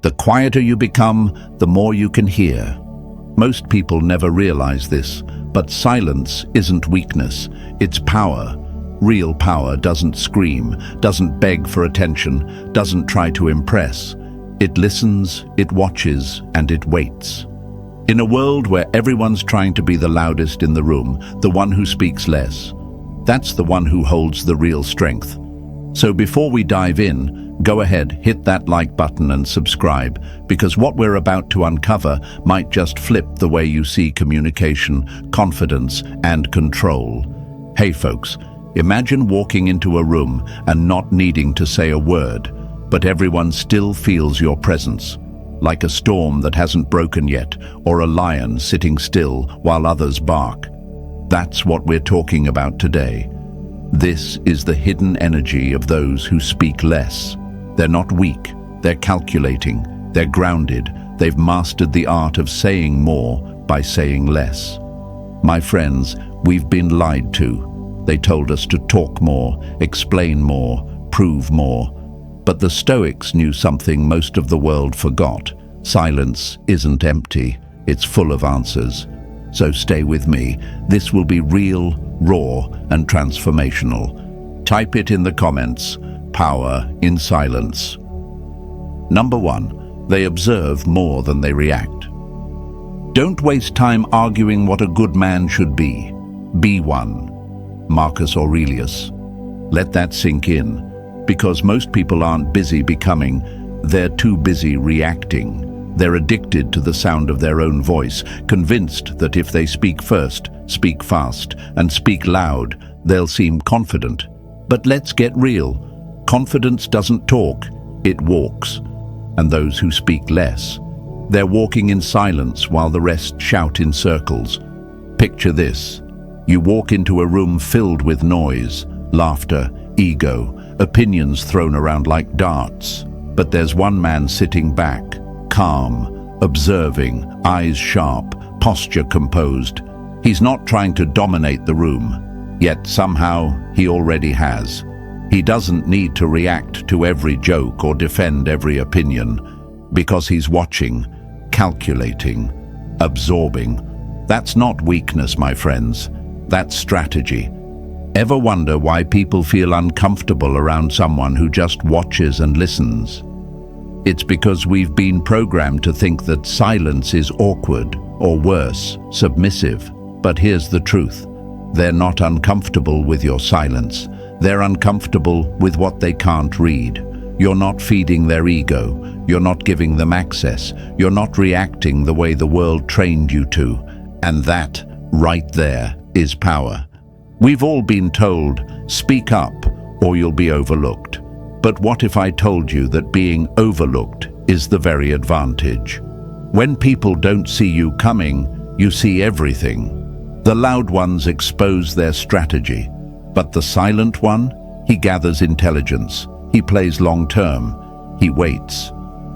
The quieter you become, the more you can hear. Most people never realize this, but silence isn't weakness, it's power. Real power doesn't scream, doesn't beg for attention, doesn't try to impress. It listens, it watches, and it waits. In a world where everyone's trying to be the loudest in the room, the one who speaks less, that's the one who holds the real strength. So before we dive in, go ahead, hit that like button and subscribe, because what we're about to uncover might just flip the way you see communication, confidence, and control. Hey folks, imagine walking into a room and not needing to say a word, but everyone still feels your presence. Like a storm that hasn't broken yet, or a lion sitting still while others bark. That's what we're talking about today. This is the hidden energy of those who speak less. They're not weak, they're calculating, they're grounded, they've mastered the art of saying more by saying less. My friends, we've been lied to. They told us to talk more, explain more, prove more. But the Stoics knew something most of the world forgot. Silence isn't empty, it's full of answers. So stay with me. This will be real, raw, and transformational. Type it in the comments. Power in silence. Number 1, they observe more than they react. Don't waste time arguing what a good man should be. Be one. Marcus Aurelius. Let that sink in. Because most people aren't busy becoming, they're too busy reacting. They're addicted to the sound of their own voice, convinced that if they speak first, speak fast, and speak loud, they'll seem confident. But let's get real. Confidence doesn't talk, it walks. And those who speak less, they're walking in silence while the rest shout in circles. Picture this. You walk into a room filled with noise, laughter, ego, opinions thrown around like darts. But there's one man sitting back, calm, observing, eyes sharp, posture composed. He's not trying to dominate the room, yet somehow he already has. He doesn't need to react to every joke or defend every opinion, because he's watching, calculating, absorbing. That's not weakness, my friends. That's strategy. Ever wonder why people feel uncomfortable around someone who just watches and listens? It's because we've been programmed to think that silence is awkward, or worse, submissive. But here's the truth. They're not uncomfortable with your silence. They're uncomfortable with what they can't read. You're not feeding their ego. You're not giving them access. You're not reacting the way the world trained you to. And that, right there, is power. We've all been told, speak up or you'll be overlooked. But what if I told you that being overlooked is the very advantage? When people don't see you coming, you see everything. The loud ones expose their strategy, but the silent one, he gathers intelligence. He plays long-term. He waits.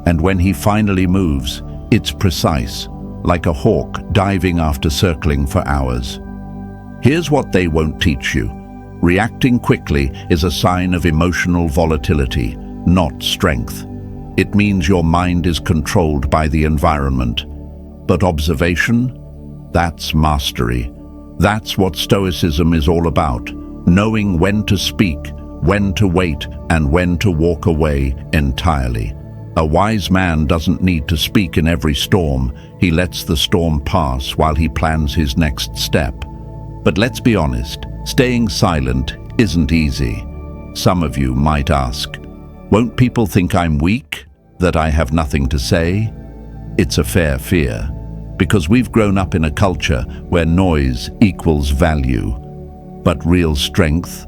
And when he finally moves, it's precise, like a hawk diving after circling for hours. Here's what they won't teach you. Reacting quickly is a sign of emotional volatility, not strength. It means your mind is controlled by the environment. But observation? That's mastery. That's what Stoicism is all about. Knowing when to speak, when to wait, and when to walk away entirely. A wise man doesn't need to speak in every storm. He lets the storm pass while he plans his next step. But let's be honest, staying silent isn't easy. Some of you might ask, won't people think I'm weak? That I have nothing to say? It's a fair fear, because we've grown up in a culture where noise equals value. But real strength?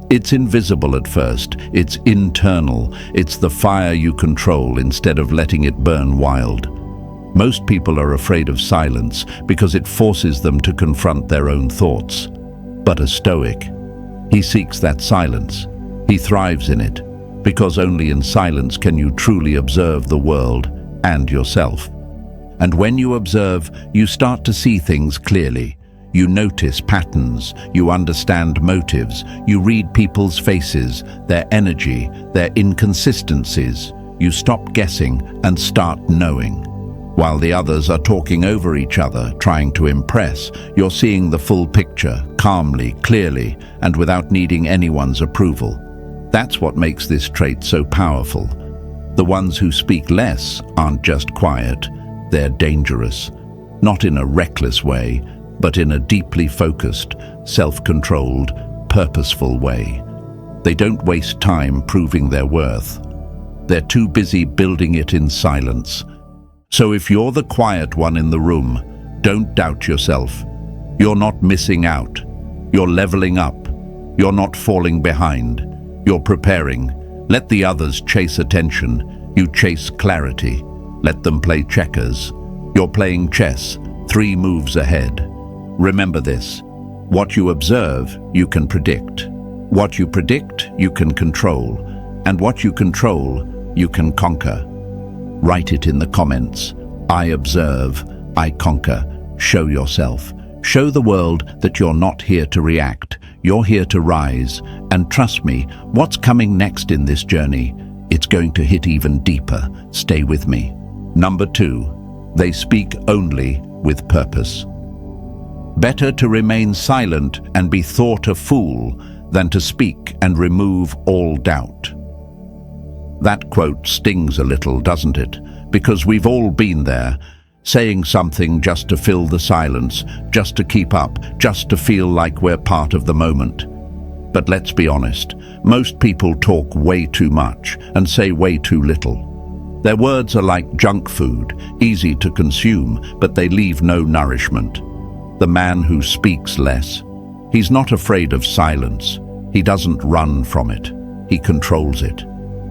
It's invisible at first, it's internal, it's the fire you control instead of letting it burn wild. Most people are afraid of silence because it forces them to confront their own thoughts. But a Stoic, he seeks that silence. He thrives in it, because only in silence can you truly observe the world and yourself. And when you observe, you start to see things clearly. You notice patterns, you understand motives, you read people's faces, their energy, their inconsistencies. you stop guessing and start knowing. While the others are talking over each other, trying to impress, you're seeing the full picture, calmly, clearly, and without needing anyone's approval. That's what makes this trait so powerful. The ones who speak less aren't just quiet, they're dangerous. Not in a reckless way, but in a deeply focused, self-controlled, purposeful way. They don't waste time proving their worth. They're too busy building it in silence. So if you're the quiet one in the room, don't doubt yourself. You're not missing out. You're leveling up. You're not falling behind. You're preparing. Let the others chase attention. You chase clarity. Let them play checkers. You're playing chess, 3 moves ahead. Remember this. What you observe, you can predict. What you predict, you can control. And what you control, you can conquer. Write it in the comments. I observe, I conquer. Show yourself. Show the world that you're not here to react. You're here to rise. And trust me, what's coming next in this journey? It's going to hit even deeper. Stay with me. Number 2, they speak only with purpose. Better to remain silent and be thought a fool than to speak and remove all doubt. That quote stings a little, doesn't it? Because we've all been there, saying something just to fill the silence, just to keep up, just to feel like we're part of the moment. But let's be honest, most people talk way too much and say way too little. Their words are like junk food, easy to consume, but they leave no nourishment. The man who speaks less, he's not afraid of silence. He doesn't run from it. He controls it.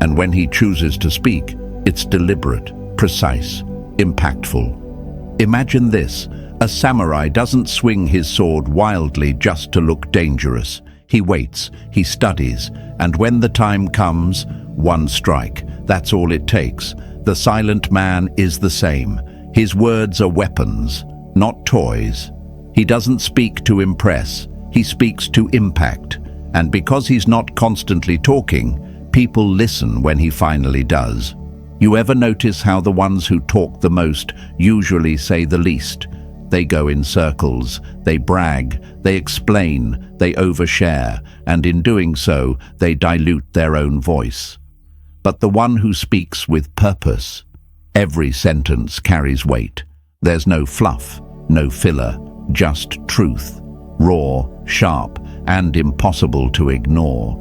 And when he chooses to speak, it's deliberate, precise, impactful. Imagine this. A samurai doesn't swing his sword wildly just to look dangerous. He waits, he studies, and when the time comes, one strike. That's all it takes. The silent man is the same. His words are weapons, not toys. He doesn't speak to impress. He speaks to impact. And because he's not constantly talking, people listen when he finally does. You ever notice how the ones who talk the most usually say the least? They go in circles, they brag, they explain, they overshare, and in doing so, they dilute their own voice. But the one who speaks with purpose, every sentence carries weight. There's no fluff, no filler, just truth, raw, sharp, and impossible to ignore.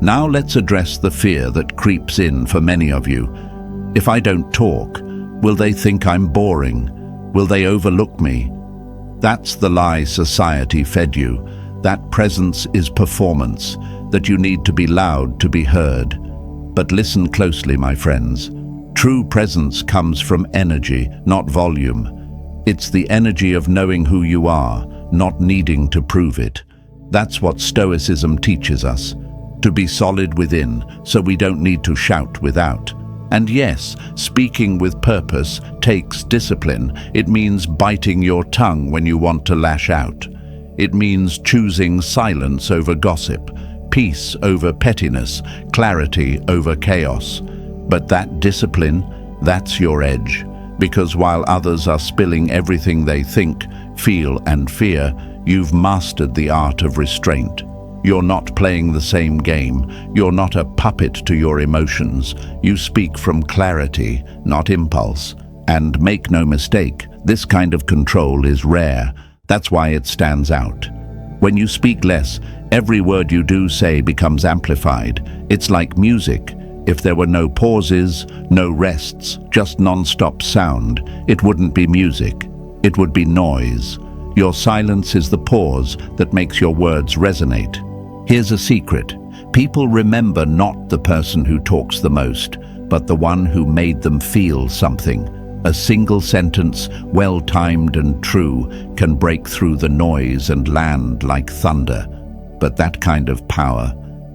Now let's address the fear that creeps in for many of you. If I don't talk, will they think I'm boring? Will they overlook me? That's the lie society fed you. That presence is performance, that you need to be loud to be heard. But listen closely, my friends. True presence comes from energy, not volume. It's the energy of knowing who you are, not needing to prove it. That's what Stoicism teaches us. To be solid within, so we don't need to shout without. And yes, speaking with purpose takes discipline. It means biting your tongue when you want to lash out. It means choosing silence over gossip, peace over pettiness, clarity over chaos. But that discipline, that's your edge. Because while others are spilling everything they think, feel, and fear, you've mastered the art of restraint. You're not playing the same game. You're not a puppet to your emotions. You speak from clarity, not impulse. And make no mistake, this kind of control is rare. That's why it stands out. When you speak less, every word you do say becomes amplified. It's like music. If there were no pauses, no rests, just non-stop sound, it wouldn't be music. It would be noise. Your silence is the pause that makes your words resonate. Here's a secret. People remember not the person who talks the most, but the one who made them feel something. A single sentence, well-timed and true, can break through the noise and land like thunder. But that kind of power,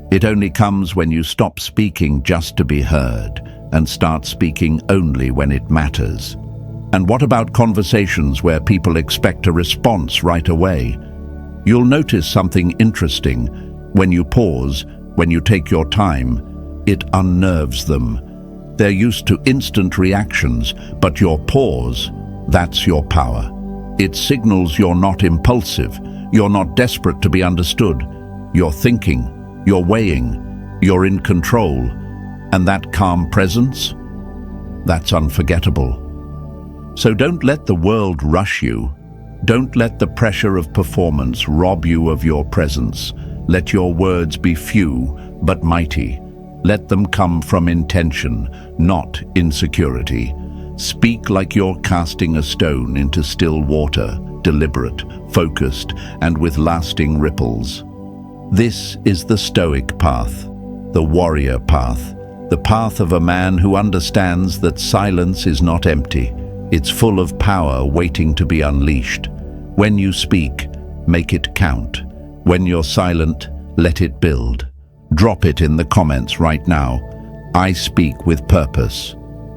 it only comes when you stop speaking just to be heard and start speaking only when it matters. And what about conversations where people expect a response right away? You'll notice something interesting. When you pause, when you take your time, it unnerves them. They're used to instant reactions, but your pause, that's your power. It signals you're not impulsive, you're not desperate to be understood. You're thinking, you're weighing, you're in control. And that calm presence, that's unforgettable. So don't let the world rush you. Don't let the pressure of performance rob you of your presence. Let your words be few but mighty. Let them come from intention, not insecurity. Speak like you're casting a stone into still water, deliberate, focused, and with lasting ripples. This is the Stoic path, the warrior path, the path of a man who understands that silence is not empty. It's full of power waiting to be unleashed. When you speak, make it count. When you're silent, let it build. Drop it in the comments right now. I speak with purpose.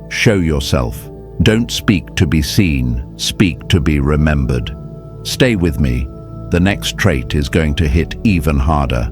Show yourself. Don't speak to be seen, speak to be remembered. Stay with me. The next trait is going to hit even harder.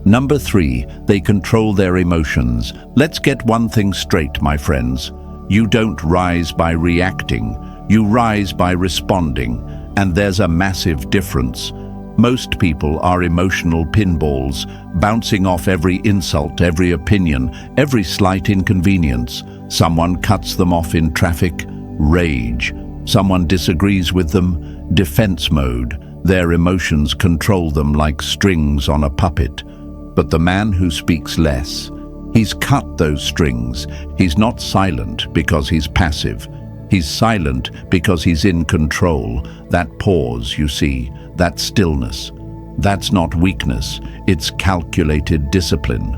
Number 3, they control their emotions. Let's get one thing straight, my friends. You don't rise by reacting, you rise by responding, and there's a massive difference. Most people are emotional pinballs, bouncing off every insult, every opinion, every slight inconvenience. Someone cuts them off in traffic, rage. Someone disagrees with them, defense mode. Their emotions control them like strings on a puppet. But the man who speaks less, he's cut those strings. He's not silent because he's passive. He's silent because he's in control. That pause, you see, that stillness, that's not weakness, it's calculated discipline.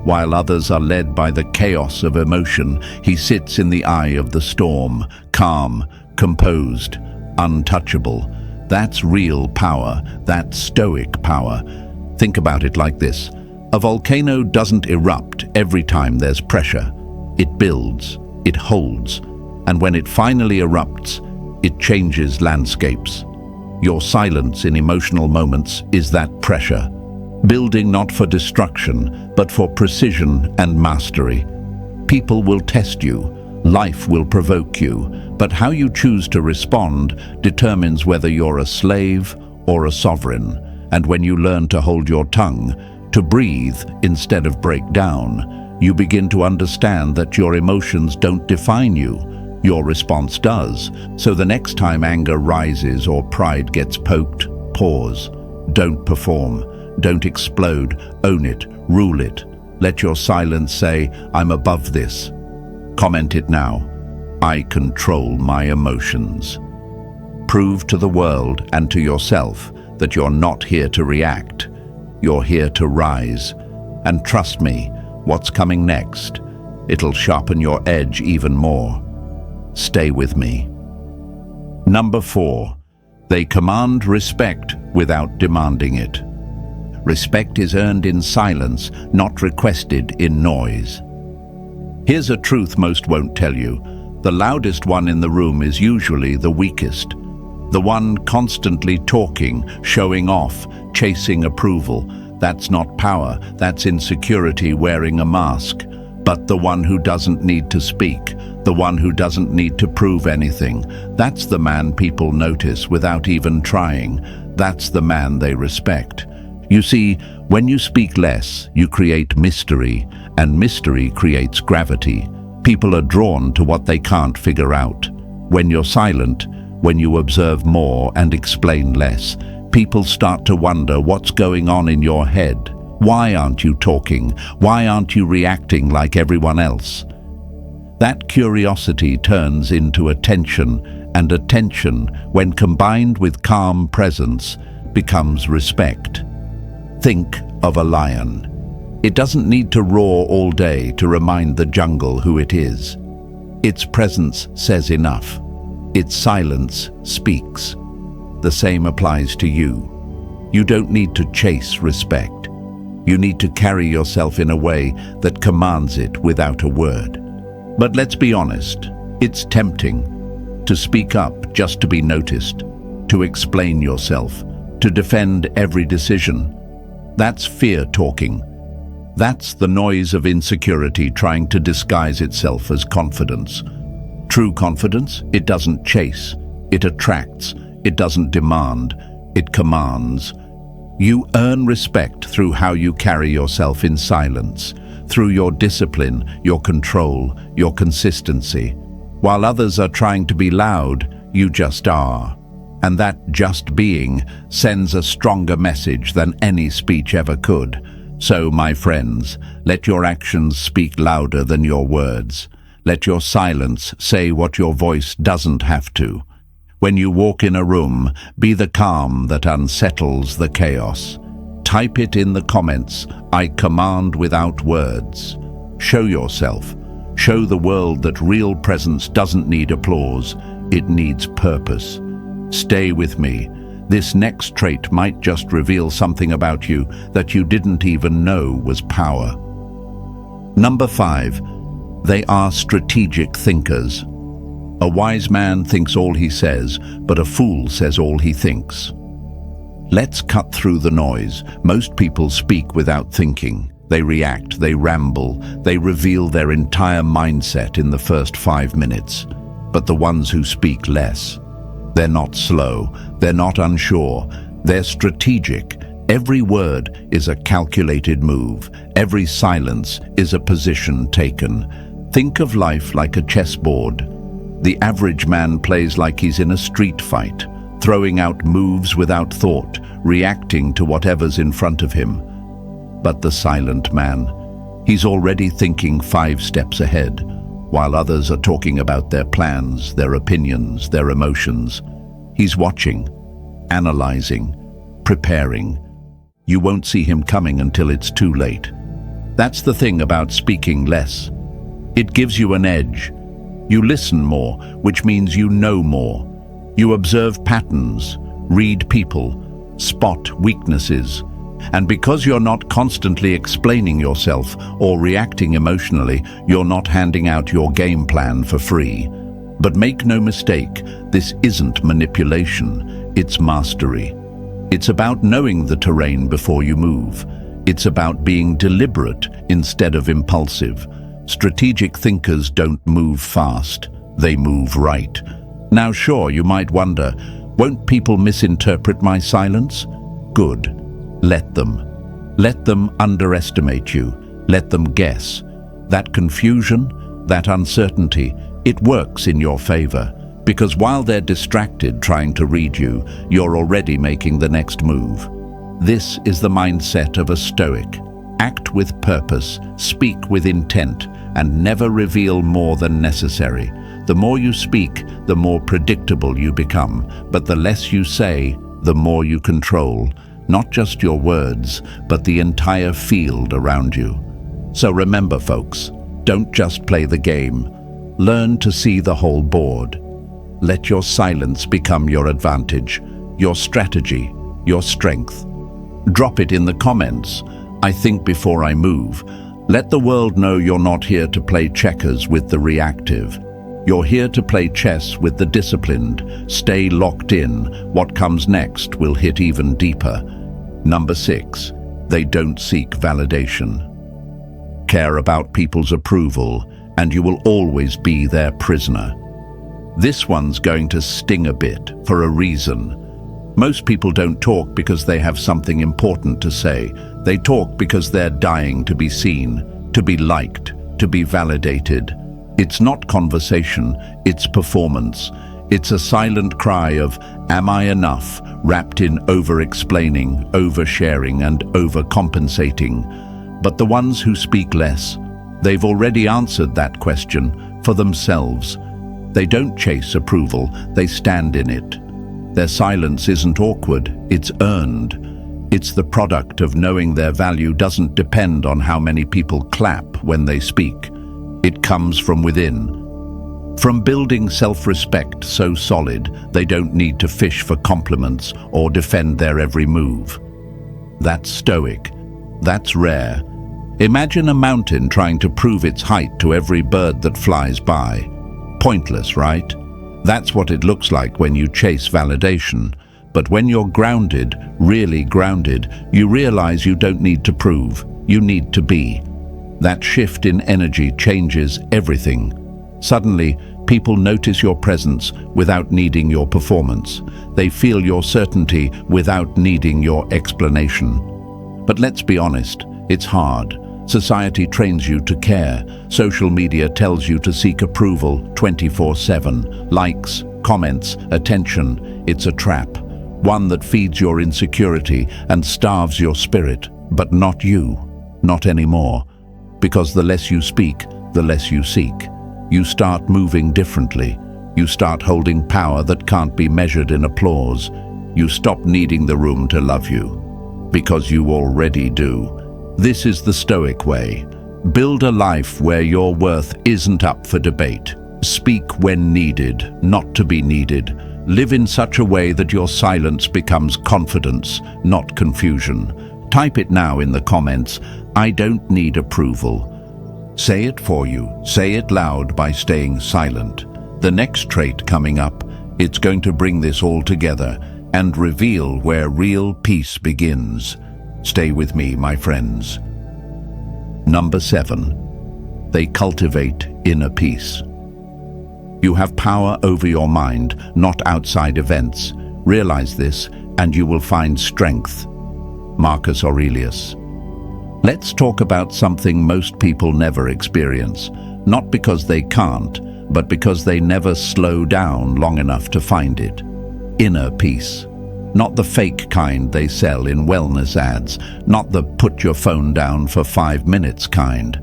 While others are led by the chaos of emotion, he sits in the eye of the storm, calm, composed, untouchable. That's real power, that's Stoic power. Think about it like this. A volcano doesn't erupt every time there's pressure. It builds, it holds, and when it finally erupts, it changes landscapes. Your silence in emotional moments is that pressure, building not for destruction, but for precision and mastery. People will test you, life will provoke you, but how you choose to respond determines whether you're a slave or a sovereign. And when you learn to hold your tongue, to breathe instead of break down, you begin to understand that your emotions don't define you. Your response does. So the next time anger rises or pride gets poked, pause. Don't perform. Don't explode. Own it. Rule it. Let your silence say, I'm above this. Comment it now. I control my emotions. Prove to the world and to yourself that you're not here to react. You're here to rise. And trust me, what's coming next? It'll sharpen your edge even more. Stay with me. Number 4, they command respect without demanding it. Respect is earned in silence, not requested in noise. Here's a truth most won't tell you. The loudest one in the room is usually the weakest. The one constantly talking, showing off, chasing approval. That's not power, that's insecurity wearing a mask. But the one who doesn't need to speak, the one who doesn't need to prove anything, that's the man people notice without even trying. That's the man they respect. You see, when you speak less, you create mystery, and mystery creates gravity. People are drawn to what they can't figure out. When you're silent, when you observe more and explain less, people start to wonder what's going on in your head. Why aren't you talking? Why aren't you reacting like everyone else? That curiosity turns into attention, and attention, when combined with calm presence, becomes respect. Think of a lion. It doesn't need to roar all day to remind the jungle who it is. Its presence says enough. Its silence speaks. The same applies to you. You don't need to chase respect. You need to carry yourself in a way that commands it without a word. But let's be honest, it's tempting to speak up just to be noticed, to explain yourself, to defend every decision. That's fear talking. That's the noise of insecurity trying to disguise itself as confidence. True confidence, it doesn't chase, it attracts, it doesn't demand, it commands. You earn respect through how you carry yourself in silence, through your discipline, your control, your consistency. While others are trying to be loud, you just are. And that just being sends a stronger message than any speech ever could. So, my friends, let your actions speak louder than your words. Let your silence say what your voice doesn't have to. When you walk in a room, be the calm that unsettles the chaos. Type it in the comments, I command without words. Show yourself. Show the world that real presence doesn't need applause, it needs purpose. Stay with me. This next trait might just reveal something about you that you didn't even know was power. Number 5. They are strategic thinkers. A wise man thinks all he says, but a fool says all he thinks. Let's cut through the noise. Most people speak without thinking. They react, they ramble, they reveal their entire mindset in the first 5 minutes. But the ones who speak less, they're not slow, they're not unsure, they're strategic. Every word is a calculated move. Every silence is a position taken. Think of life like a chessboard. The average man plays like he's in a street fight, throwing out moves without thought, reacting to whatever's in front of him. But the silent man, he's already thinking 5 steps ahead, while others are talking about their plans, their opinions, their emotions. He's watching, analyzing, preparing. You won't see him coming until it's too late. That's the thing about speaking less. It gives you an edge. You listen more, which means you know more. You observe patterns, read people, spot weaknesses. And because you're not constantly explaining yourself or reacting emotionally, you're not handing out your game plan for free. But make no mistake, this isn't manipulation, it's mastery. It's about knowing the terrain before you move. It's about being deliberate instead of impulsive. Strategic thinkers don't move fast, they move right. Now sure, you might wonder, won't people misinterpret my silence? Good. Let them. Let them underestimate you. Let them guess. That confusion, that uncertainty, it works in your favor. Because while they're distracted trying to read you, you're already making the next move. This is the mindset of a Stoic. Act with purpose, speak with intent, and never reveal more than necessary. The more you speak, the more predictable you become. But the less you say, the more you control. Not just your words, but the entire field around you. So remember, folks, don't just play the game. Learn to see the whole board. Let your silence become your advantage, your strategy, your strength. Drop it in the comments. I think before I move. Let the world know you're not here to play checkers with the reactive. You're here to play chess with the disciplined. Stay locked in. What comes next will hit even deeper. Number 6, they don't seek validation. Care about people's approval, and you will always be their prisoner. This one's going to sting a bit for a reason. Most people don't talk because they have something important to say. They talk because they're dying to be seen, to be liked, to be validated. It's not conversation, it's performance. It's a silent cry of, am I enough, wrapped in over-explaining, oversharing, and overcompensating. But the ones who speak less, they've already answered that question for themselves. They don't chase approval, they stand in it. Their silence isn't awkward, it's earned. It's the product of knowing their value doesn't depend on how many people clap when they speak. It comes from within. From building self-respect so solid, they don't need to fish for compliments or defend their every move. That's Stoic. That's rare. Imagine a mountain trying to prove its height to every bird that flies by. Pointless, right? That's what it looks like when you chase validation. But when you're grounded, really grounded, you realize you don't need to prove. you need to be. That shift in energy changes everything. Suddenly, people notice your presence without needing your performance. They feel your certainty without needing your explanation. But let's be honest, it's hard. Society trains you to care. Social media tells you to seek approval 24/7. Likes, comments, attention. It's a trap. One that feeds your insecurity and starves your spirit. But not you. Not anymore. Because the less you speak, the less you seek. You start moving differently. You start holding power that can't be measured in applause. You stop needing the room to love you. Because you already do. This is the Stoic way. Build a life where your worth isn't up for debate. Speak when needed, not to be needed. Live in such a way that your silence becomes confidence, not confusion. Type it now in the comments. I don't need approval. Say it for you. Say it loud by staying silent. The next trait coming up, it's going to bring this all together and reveal where real peace begins. Stay with me, my friends. Number 7. They cultivate inner peace. You have power over your mind, not outside events. Realize this, and you will find strength. Marcus Aurelius. Let's talk about something most people never experience, not because they can't, but because they never slow down long enough to find it. Inner peace. Not the fake kind they sell in wellness ads, not the put your phone down for 5 minutes kind.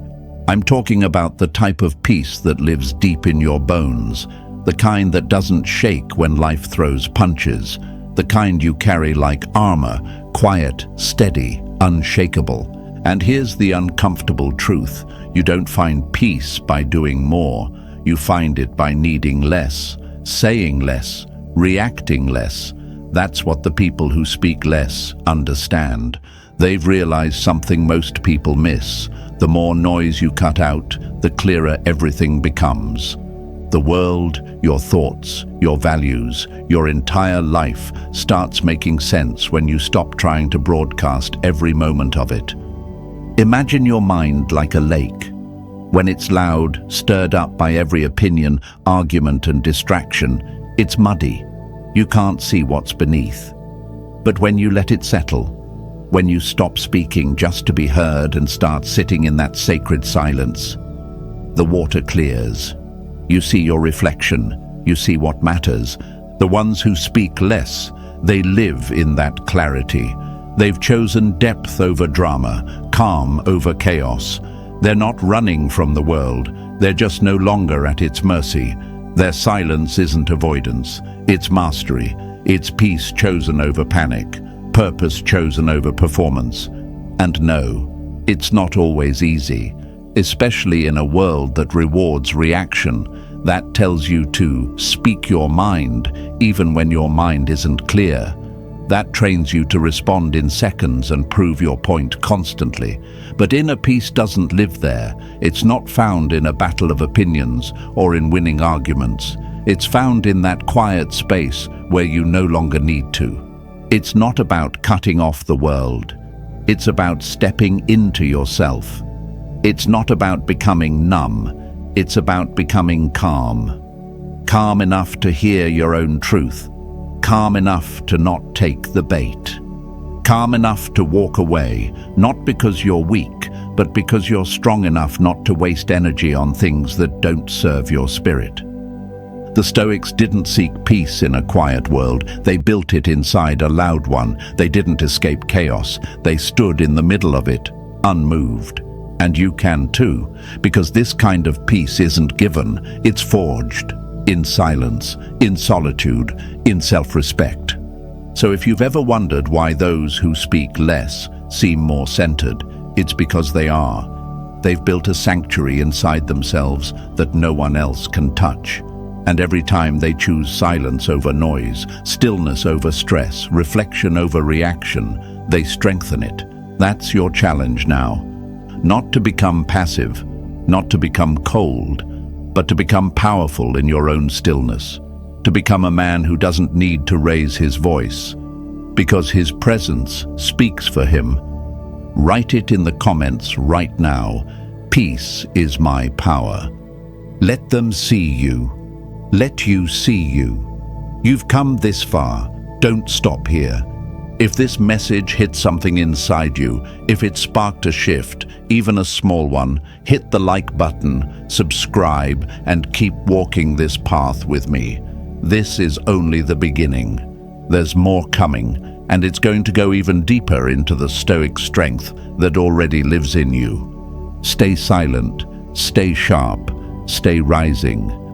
I'm talking about the type of peace that lives deep in your bones, the kind that doesn't shake when life throws punches, the kind you carry like armor, quiet, steady, unshakable. And here's the uncomfortable truth. You don't find peace by doing more. You find it by needing less, saying less, reacting less. That's what the people who speak less understand. They've realized something most people miss. The more noise you cut out, the clearer everything becomes. The world, your thoughts, your values, your entire life starts making sense when you stop trying to broadcast every moment of it. Imagine your mind like a lake. When it's loud, stirred up by every opinion, argument and distraction, it's muddy. You can't see what's beneath. But when you let it settle, when you stop speaking just to be heard and start sitting in that sacred silence, the water clears. You see your reflection. You see what matters. The ones who speak less, they live in that clarity. They've chosen depth over drama, calm over chaos. They're not running from the world. They're just no longer at its mercy. Their silence isn't avoidance. It's mastery. It's peace chosen over panic, purpose chosen over performance. And no, it's not always easy, especially in a world that rewards reaction, that tells you to speak your mind even when your mind isn't clear. That trains you to respond in seconds and prove your point constantly. But inner peace doesn't live there. It's not found in a battle of opinions or in winning arguments. It's found in that quiet space where you no longer need to. It's not about cutting off the world. It's about stepping into yourself. It's not about becoming numb. It's about becoming calm. Calm enough to hear your own truth. Calm enough to not take the bait. Calm enough to walk away, not because you're weak, but because you're strong enough not to waste energy on things that don't serve your spirit. The Stoics didn't seek peace in a quiet world. They built it inside a loud one. They didn't escape chaos. They stood in the middle of it, unmoved. And you can too, because this kind of peace isn't given, it's forged. In silence, in solitude, in self-respect. So if you've ever wondered why those who speak less seem more centered, it's because they are. They've built a sanctuary inside themselves that no one else can touch. And every time they choose silence over noise, stillness over stress, reflection over reaction, they strengthen it. That's your challenge now. Not to become passive, not to become cold, but to become powerful in your own stillness, to become a man who doesn't need to raise his voice, because his presence speaks for him. Write it in the comments right now. Peace is my power. Let them see you. Let you see you. You've come this far. Don't stop here. If this message hit something inside you, if it sparked a shift, even a small one, hit the like button, subscribe, and keep walking this path with me. This is only the beginning. There's more coming, and it's going to go even deeper into the Stoic strength that already lives in you. Stay silent, stay sharp, stay rising.